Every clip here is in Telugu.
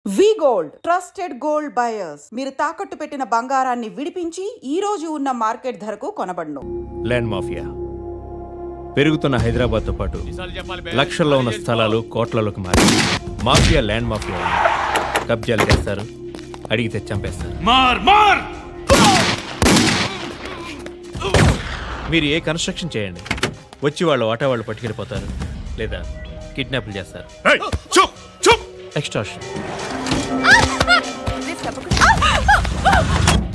వి గోల్డ్ ట్రస్టెడ్ గోల్డ్ బయర్స్ మీరు తాకట్టు పెట్టిన బంగారాన్ని విడిపించి ఈ రోజు ఉన్న మార్కెట్ ధరకు కొనబడును. ల్యాండ్ మాఫియా పెరుగుతున్న హైదరాబాద్ తో పాటు లక్షల్లో ఉన్న స్థలాలు కోట్లలోకి మారి మాఫియా ల్యాండ్ మాఫియా కబ్జాలు చేస్తారు, అడిగితే చంపేస్తారు. మీరు ఏ కన్స్ట్రక్షన్ చేయండి, వచ్చి వాళ్ళు వాటా వాళ్ళు పట్టుకెళ్ళిపోతారు, లేదా కిడ్నాప్లు చేస్తారు. ఎక్స్ట్రాషన్.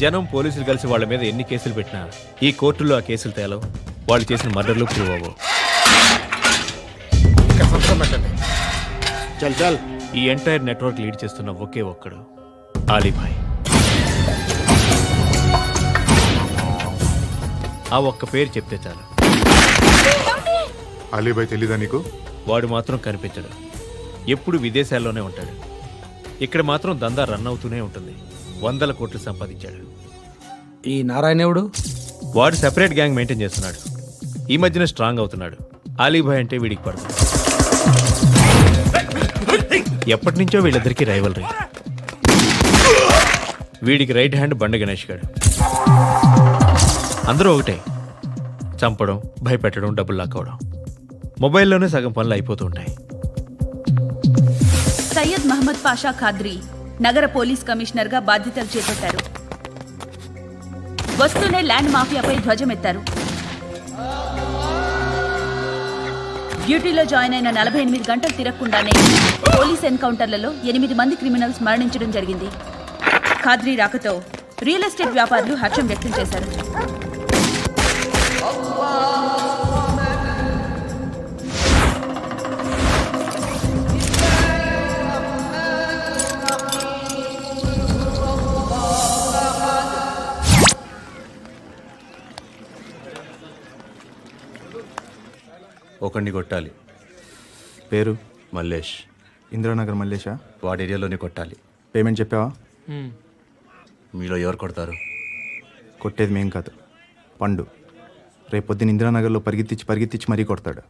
జనం పోలీసులు కలిసి వాళ్ళ మీద ఎన్ని కేసులు పెట్టినా ఈ కోర్టులో ఆ కేసులు తేలవు, వాళ్ళు చేసిన మర్డర్లు ప్రూవ్ అవ్వవు. ఈ ఎంటైర్ నెట్వర్క్ లీడ్ చేస్తున్న ఒకే ఒక్కడు ఆలీభాయ్. ఆ ఒక్క పేరు చెప్తే చాలు. ఆలీభాయ్ తెలీదా నీకు? వాడు మాత్రం కనిపించడు, ఎప్పుడు విదేశాల్లోనే ఉంటాడు. ఇక్కడ మాత్రం దందా రన్ అవుతూనే ఉంటుంది. 100 కోట్లు సంపాదించాడు. ఈ నారాయణవుడు వాడు సెపరేట్ గ్యాంగ్ మెయింటైన్ చేస్తున్నాడు. ఈ మధ్యన స్ట్రాంగ్ అవుతున్నాడు. ఆలీభాయ్ అంటే వీడికి పడదు. ఎప్పటి నుంచో వీళ్ళిద్దరికీ రైవల్రీ. వీడికి రైట్ హ్యాండ్ బండ గణేష్ గాడు. అందరూ ఒకటే, చంపడం, భయపెట్టడం, డబ్బులు లాక్కోవడం. మొబైల్లోనే సగం పనులు అయిపోతూ ఉంటాయి. సయ్యద్ మహమ్మద్ పాషా ఖాద్రీ నగర పోలీస్ కమిషనర్ గా బాధ్యతలు చేపట్టారు. వస్తూనే ల్యాండ్ మాఫియాపై ధ్వజమెత్తారు. డ్యూటీలో జాయిన్ అయిన 48 గంటలు తిరగకుండానే పోలీస్ ఎన్కౌంటర్లలో 8 మంది క్రిమినల్స్ మరణించడం జరిగింది. ఖాద్రీ రాకతో రియల్ ఎస్టేట్ వ్యాపారులు హర్షం వ్యక్తం చేశారు. ఒకడిని కొట్టాలి. పేరు? మల్లేష్. ఇందిరానగర్ మల్లేషా? వాడి ఏరియాలోనే కొట్టాలి. పేమెంట్ చెప్పావా? మీలో ఎవరు కొడతారు? కొట్టేది మేం కాదు, పండు. రేపొద్దున ఇందిరానగర్లో పరిగెత్తించి మరీ కొడతాడు.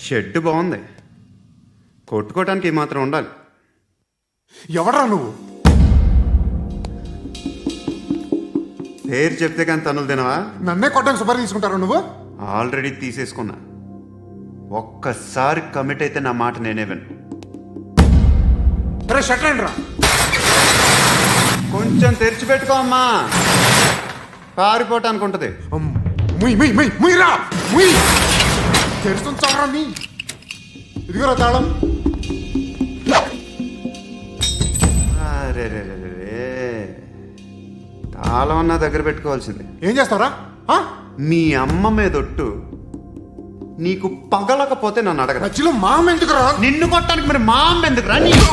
షెడ్ బాగుంది, కొట్టుకోవటానికి మాత్రం ఉండాలి. ఎవడరా నువ్వు? పేరు చెప్తే కానీ తనులు తినవా? నన్నే కొట్టడానికి సుపారీ తీసుకుంటారా నువ్వు? ఆల్రెడీ తీసేసుకున్నా. ఒక్కసారి కమిట్ అయితే నా మాట నేనే విను. కొంచెం తెరిచిపెట్టుకో అమ్మా, పారిపోవటానికి ఉంటుంది. ఇదిగోరా తాళం. అరే తాళం అన్నా దగ్గర పెట్టుకోవాల్సింది. ఏం చేస్తారా? మీ అమ్మ మీదొట్టు, నీకు పగలకపోతే నన్ను అడగ. మధ్యలో మా అమ్మ ఎందుకు రా? నిన్ను కొట్టడానికి మరి మా అమ్మ ఎందుకు రా? నీకు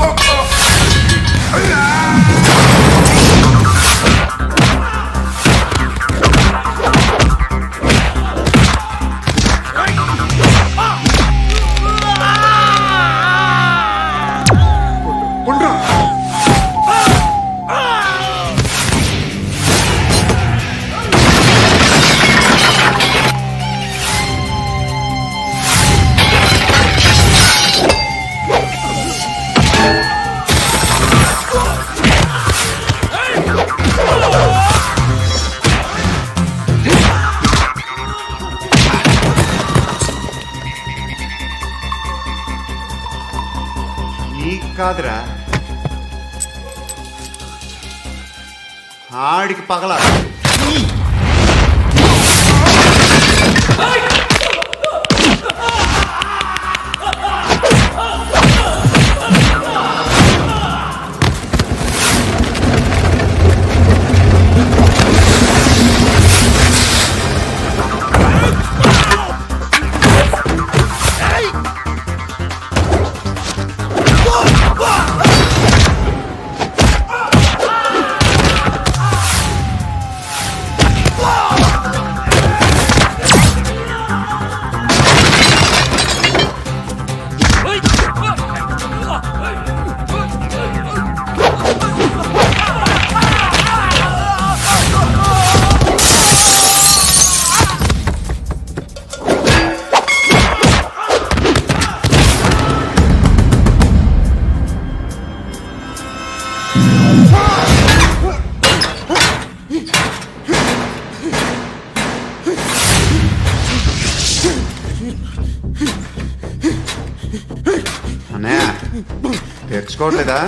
కాదురా, ఆడికి పగల. తెచ్చుకోవట్లేదా?